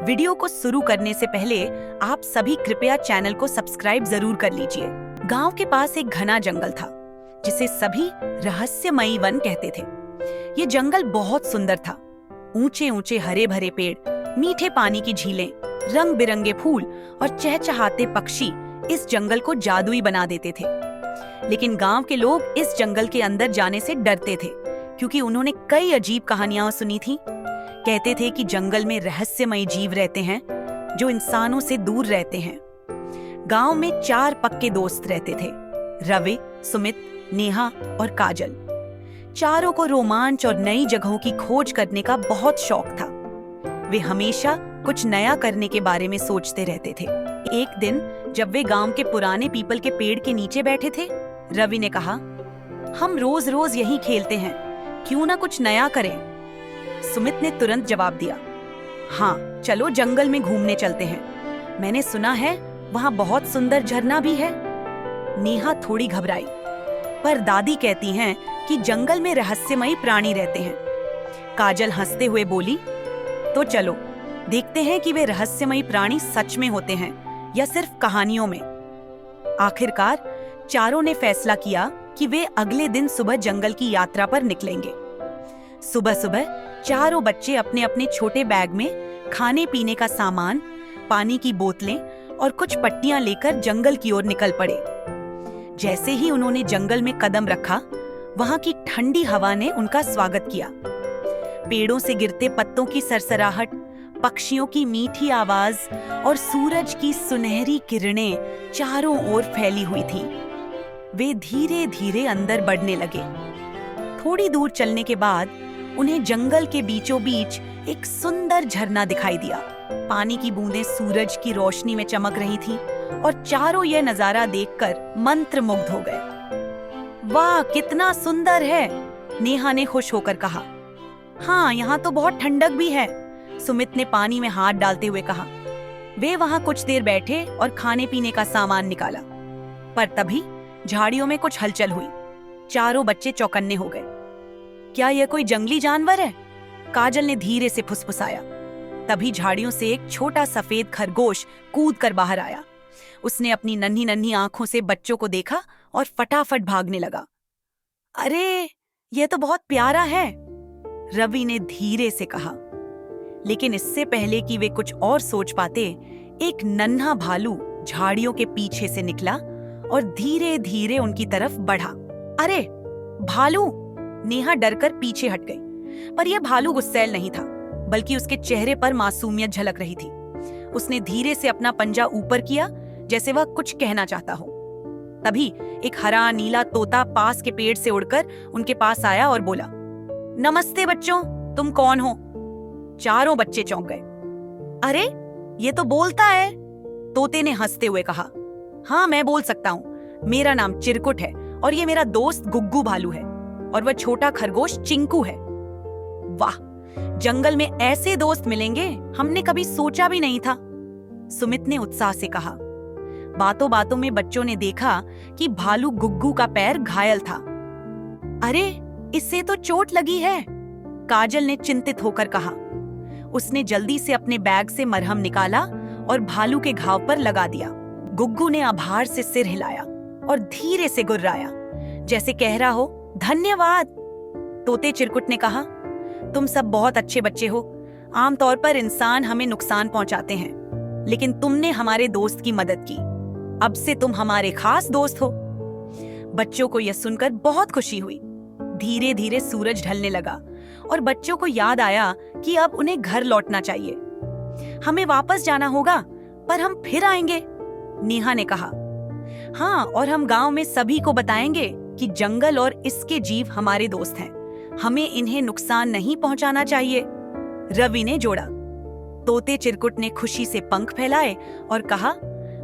Video को शुरू करने से पहले आप सभी कृपया चैनल को सब्सक्राइब जरूर कर लीजिए। गांव के पास एक घना जंगल था जिसे सभी रहस्यमयी वन कहते थे। ये जंगल बहुत सुंदर था। ऊंचे ऊंचे हरे भरे पेड़, मीठे पानी की झीलें, रंग बिरंगे फूल और चहचहाते पक्षी इस जंगल को जादुई बना देते थे। लेकिन गांव के लोग इस जंगल के अंदर जाने से डरते थे क्योंकि उन्होंने कई अजीब कहानियां सुनी थी। कहते थे कि जंगल में रहस्यमयी जीव रहते हैं जो इंसानों से दूर रहते हैं। गांव में 4 पक्के दोस्त रहते थे, रवि, सुमित, नेहा और काजल। चारों को रोमांच और नई जगहों की खोज करने का बहुत शौक था। वे हमेशा कुछ नया करने के बारे में सोचते रहते थे। एक दिन जब वे गांव के पुराने पीपल के पेड़ के नीचे बैठे थे, रवि ने कहा, हम रोज रोज यही खेलते हैं, क्यों ना कुछ नया करें। सुमित ने तुरंत जवाब दिया, हाँ चलो जंगल में घूमने चलते हैं, मैंने सुना है वहां बहुत सुंदर झरना भी है। नेहा थोड़ी घबराई, पर दादी कहती हैं कि जंगल में रहस्यमयी प्राणी रहते हैं। काजल हंसते हुए बोली, तो चलो देखते हैं कि वे रहस्यमयी प्राणी सच में होते हैं या सिर्फ कहानियों में। आखिरकार चारों ने फैसला किया कि वे अगले दिन सुबह जंगल की यात्रा पर निकलेंगे। सुबह सुबह चारों बच्चे अपने अपने छोटे बैग में खाने पीने का सामान, पानी की बोतलें और कुछ पट्टियां लेकर जंगल की ओर निकल पड़े। जैसे ही उन्होंने जंगल में कदम रखा, वहां की ठंडी हवा ने उनका स्वागत किया। पेड़ों से गिरते पत्तों की सरसराहट, पक्षियों की मीठी आवाज और सूरज की सुनहरी किरणें चारों ओर फैली हुई थी। वे धीरे धीरे अंदर बढ़ने लगे। थोड़ी दूर चलने के बाद उन्हें जंगल के बीचों बीच एक सुंदर झरना दिखाई दिया। पानी की बूंदें सूरज की रोशनी में चमक रही थी और चारों यह नजारा देखकर मंत्रमुग्ध हो गए। वाह कितना सुंदर है, नेहा ने खुश होकर कहा। हाँ यहाँ तो बहुत ठंडक भी है, सुमित ने पानी में हाथ डालते हुए कहा। वे वहां कुछ देर बैठे और खाने पीने का सामान निकाला, पर तभी झाड़ियों में कुछ हलचल हुई। चारों बच्चे चौकन्ने हो गए। क्या यह कोई जंगली जानवर है? काजल ने धीरे से फुसफुसाया। तभी झाड़ियों से एक छोटा सफेद खरगोश कूद कर बाहर आया। उसने अपनी नन्ही नन्ही आंखों से बच्चों को देखा और फटाफट भागने लगा। अरे यह तो बहुत प्यारा है, रवि ने धीरे से कहा। लेकिन इससे पहले कि वे कुछ और सोच पाते, एक नन्हा भालू झाड़ियों के पीछे से निकला और धीरे धीरे उनकी तरफ बढ़ा। अरे भालू! नेहा डरकर पीछे हट गई, पर यह भालू गुस्सैल नहीं था, बल्कि उसके चेहरे पर मासूमियत झलक रही थी। उसने धीरे से अपना पंजा ऊपर किया, जैसे वह कुछ कहना चाहता हो। तभी एक हरा नीला तोता पास के पेड़ से उड़कर उनके पास आया और बोला, नमस्ते बच्चों, तुम कौन हो? चारों बच्चे चौंक गए। अरे ये तो बोलता है, तोते ने हंसते हुए कहा। हाँ मैं बोल सकता हूँ, मेरा नाम चिरकुट है और ये मेरा दोस्त गुग्गू भालू है और वह छोटा खरगोश चिंकू है। वाह, जंगल में ऐसे दोस्त मिलेंगे, हमने कभी सोचा भी नहीं था, सुमित ने उत्साह से कहा। बातों बातों में बच्चों ने देखा कि भालू गुग्गू का पैर घायल था। अरे इससे तो चोट लगी है, काजल ने चिंतित होकर कहा। उसने जल्दी से अपने बैग से मरहम निकाला और भालू के घाव पर लगा दिया। गुग्गू ने आभार से सिर हिलाया और धीरे से गुर्राया, जैसे कह रहा हो धन्यवाद। तोते चिरकुट ने कहा, तुम सब बहुत अच्छे बच्चे हो। आमतौर पर इंसान हमें नुकसान पहुंचाते हैं, लेकिन तुमने हमारे दोस्त की मदद की। अब से तुम हमारे खास दोस्त हो। बच्चों को यह सुनकर बहुत खुशी हुई। धीरे धीरे सूरज ढलने लगा और बच्चों को याद आया कि अब उन्हें घर लौटना चाहिए। हमें वापस जाना होगा, पर हम फिर आएंगे, नेहा ने कहा। हाँ, और हम गांव में सभी को बताएंगे कि जंगल और इसके जीव हमारे दोस्त हैं, हमें इन्हें नुकसान नहीं पहुंचाना चाहिए, रवि ने जोड़ा। तोते चिरकुट ने खुशी से पंख फैलाए और कहा,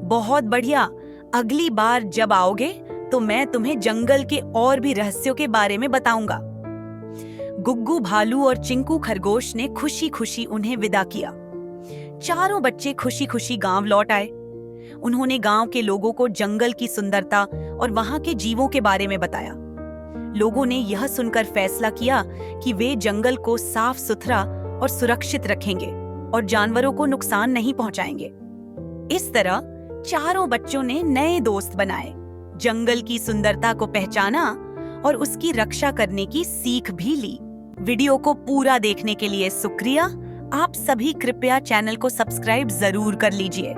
बहुत बढ़िया, अगली बार जब आओगे तो मैं तुम्हें जंगल के और भी रहस्यों के बारे में बताऊंगा। गुग्गू भालू और चिंकू खरगोश ने खुशी खुशी उन्हें विदा किया। चारों बच्चे खुशी खुशी गांव लौट आए। उन्होंने गांव के लोगों को जंगल की सुंदरता और वहां के जीवों के बारे में बताया। लोगों ने यह सुनकर फैसला किया कि वे जंगल को साफ सुथरा और सुरक्षित रखेंगे और जानवरों को नुकसान नहीं पहुंचाएंगे। इस तरह चारों बच्चों ने नए दोस्त बनाए, जंगल की सुंदरता को पहचाना और उसकी रक्षा करने की सीख भी ली। वीडियो को पूरा देखने के लिए शुक्रिया। आप सभी कृपया चैनल को सब्सक्राइब जरूर कर लीजिए।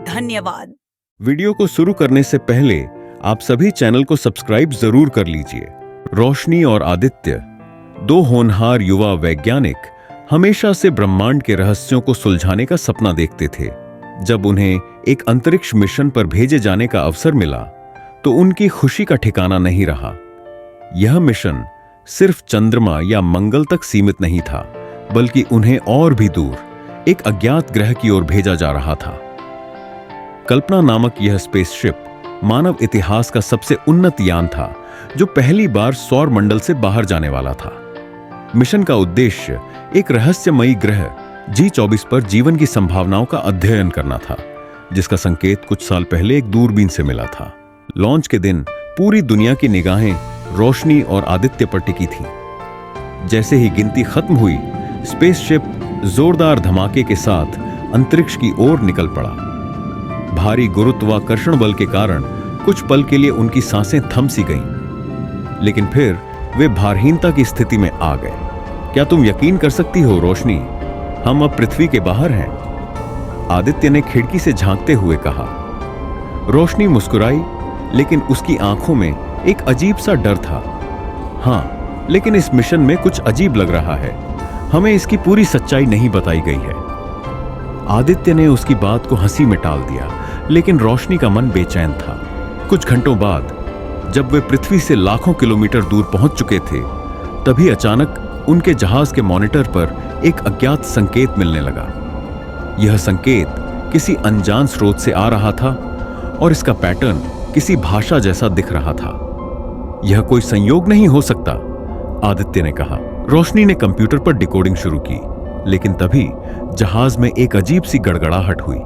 धन्यवाद। वीडियो को शुरू करने से पहले आप सभी चैनल को सब्सक्राइब जरूर कर लीजिए। रोशनी और आदित्य, दो होनहार युवा वैज्ञानिक, हमेशा से ब्रह्मांड के रहस्यों को सुलझाने का सपना देखते थे। जब उन्हें एक अंतरिक्ष मिशन पर भेजे जाने का अवसर मिला तो उनकी खुशी का ठिकाना नहीं रहा। यह मिशन सिर्फ चंद्रमा या मंगल तक सीमित नहीं था, बल्कि उन्हें और भी दूर एक अज्ञात ग्रह की ओर भेजा जा रहा था। कल्पना नामक यह स्पेसशिप मानव इतिहास का सबसे उन्नत यान था, जो पहली बार सौर मंडल से बाहर जाने वाला था। मिशन का उद्देश्य एक रहस्यमयी ग्रह G24 पर जीवन की संभावनाओं का अध्ययन करना था, जिसका संकेत कुछ साल पहले एक दूरबीन से मिला था। लॉन्च के दिन पूरी दुनिया की निगाहें रोशनी और आदित्य पर टिकी थी। जैसे ही गिनती खत्म हुई, स्पेसशिप जोरदार धमाके के साथ अंतरिक्ष की ओर निकल पड़ा। भारी गुरुत्वाकर्षण बल के कारण कुछ पल के लिए उनकी सांसें थम सी गईं, लेकिन फिर वे भारहीनता की स्थिति में आ गए। क्या तुम यकीन कर सकती हो रोशनी, हम अब पृथ्वी के बाहर हैं? आदित्य ने खिड़की से झांकते हुए कहा। रोशनी मुस्कुराई, लेकिन उसकी आंखों में एक अजीब सा डर था। हाँ, लेकिन इस मिशन में कुछ अजीब लग रहा है। हमें इसकी पूरी सच्चाई नहीं बताई गई है। आदित्य ने उसकी बात को हंसी में टाल दिया, लेकिन रोशनी का मन बेचैन था। कुछ घंटों बाद जब वे पृथ्वी से लाखों किलोमीटर दूर पहुंच चुके थे, तभी अचानक उनके जहाज के मॉनिटर पर एक अज्ञात संकेत मिलने लगा। यह संकेत किसी अनजान स्रोत से आ रहा था और इसका पैटर्न किसी भाषा जैसा दिख रहा था। यह कोई संयोग नहीं हो सकता, आदित्य ने कहा। रोशनी ने कंप्यूटर पर डिकोडिंग शुरू की, लेकिन तभी जहाज में एक अजीब सी गड़गड़ाहट हुई।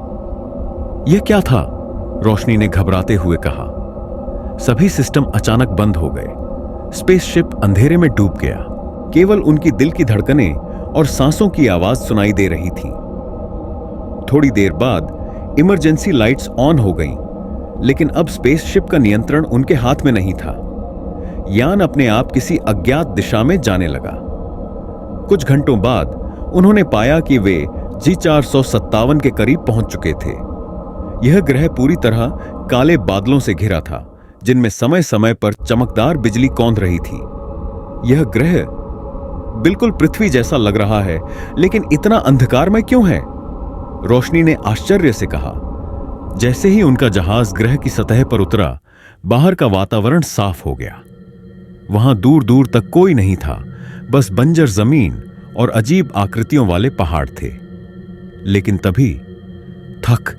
यह क्या था? रोशनी ने घबराते हुए कहा। सभी सिस्टम अचानक बंद हो गए। स्पेसशिप अंधेरे में डूब गया। केवल उनकी दिल की धड़कनें और सांसों की आवाज सुनाई दे रही थी। थोड़ी देर बाद इमरजेंसी लाइट्स ऑन हो गईं, लेकिन अब स्पेसशिप का नियंत्रण उनके हाथ में नहीं था। यान अपने आप किसी अज्ञात दिशा में जाने लगा। कुछ घंटों बाद उन्होंने पाया कि वे G457 के करीब पहुंच चुके थे। यह ग्रह पूरी तरह काले बादलों से घिरा था, जिनमें समय समय पर चमकदार बिजली कौंध रही थी। यह ग्रह बिल्कुल पृथ्वी जैसा लग रहा है, लेकिन इतना अंधकार में क्यों है? रोशनी ने आश्चर्य से कहा। जैसे ही उनका जहाज ग्रह की सतह पर उतरा, बाहर का वातावरण साफ हो गया। वहां दूर दूर तक कोई नहीं था, बस बंजर जमीन और अजीब आकृतियों वाले पहाड़ थे। लेकिन तभी थक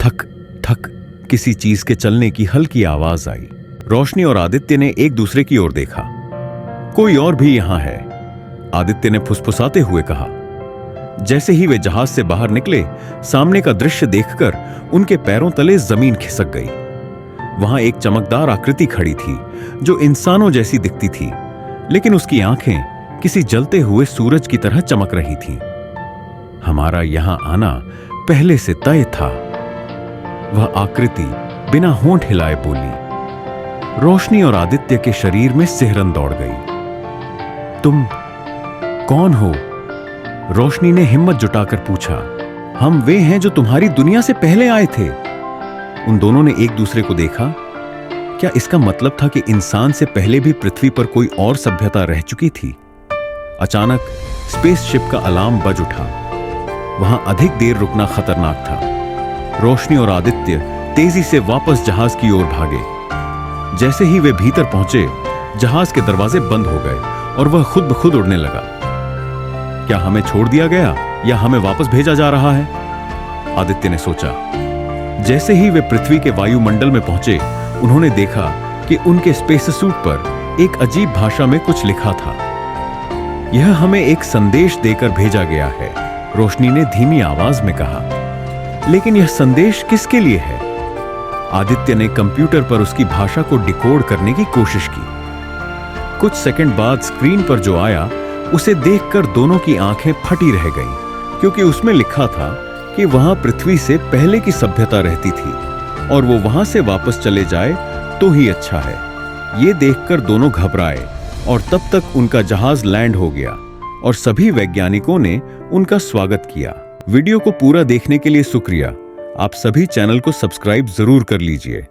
थक थक किसी चीज के चलने की हल्की आवाज आई। रोशनी और आदित्य ने एक दूसरे की ओर देखा। कोई और भी यहां है, आदित्य ने फुसफुसाते हुए कहा। जैसे ही वे जहाज से बाहर निकले, सामने का दृश्य देखकर उनके पैरों तले जमीन खिसक गई। वहां एक चमकदार आकृति खड़ी थी, जो इंसानों जैसी दिखती थी, लेकिन उसकी आंखें किसी जलते हुए सूरज की तरह चमक रही थीं। हमारा यहां आना पहले से तय था, वह आकृति बिना होंठ हिलाए बोली। रोशनी और आदित्य के शरीर में सिहरन दौड़ गई। तुम कौन हो? रोशनी ने हिम्मत जुटाकर पूछा। हम वे हैं जो तुम्हारी दुनिया से पहले आए थे। उन दोनों ने एक दूसरे को देखा। क्या इसका मतलब था कि इंसान से पहले भी पृथ्वी पर कोई और सभ्यता रह चुकी थी? अचानक स्पेसशिप का अलार्म बज उठा। वहां अधिक देर रुकना खतरनाक था। रोशनी और आदित्य तेजी से वापस जहाज की ओर भागे। जैसे ही वे भीतर पहुंचे, जहाज के दरवाजे बंद हो गए और वह खुद ब खुद उड़ने लगा। क्या हमें छोड़ दिया गया या हमें वापस भेजा जा रहा है? आदित्य ने सोचा। जैसे ही वे पृथ्वी के वायुमंडल में पहुंचे, उन्होंने देखा कि उनके स्पेस सूट पर एक अजीब भाषा में कुछ लिखा था। यह हमें एक संदेश देकर भेजा गया है, रोशनी ने धीमी आवाज में कहा। लेकिन यह संदेश किसके लिए है? आदित्य ने कंप्यूटर पर उसकी भाषा को डिकोड करने की कोशिश की। कुछ सेकंड बाद स्क्रीन पर जो आया, उसे देखकर दोनों की आंखें फटी रह गईं, क्योंकि उसमें लिखा था कि वहां पृथ्वी से पहले की सभ्यता रहती थी और वो वहां से वापस चले जाए तो ही अच्छा है। ये देखकर दोनों घबराए और तब तक उनका जहाज लैंड हो गया और सभी वैज्ञानिकों ने उनका स्वागत किया। वीडियो को पूरा देखने के लिए शुक्रिया। आप सभी चैनल को सब्सक्राइब जरूर कर लीजिए।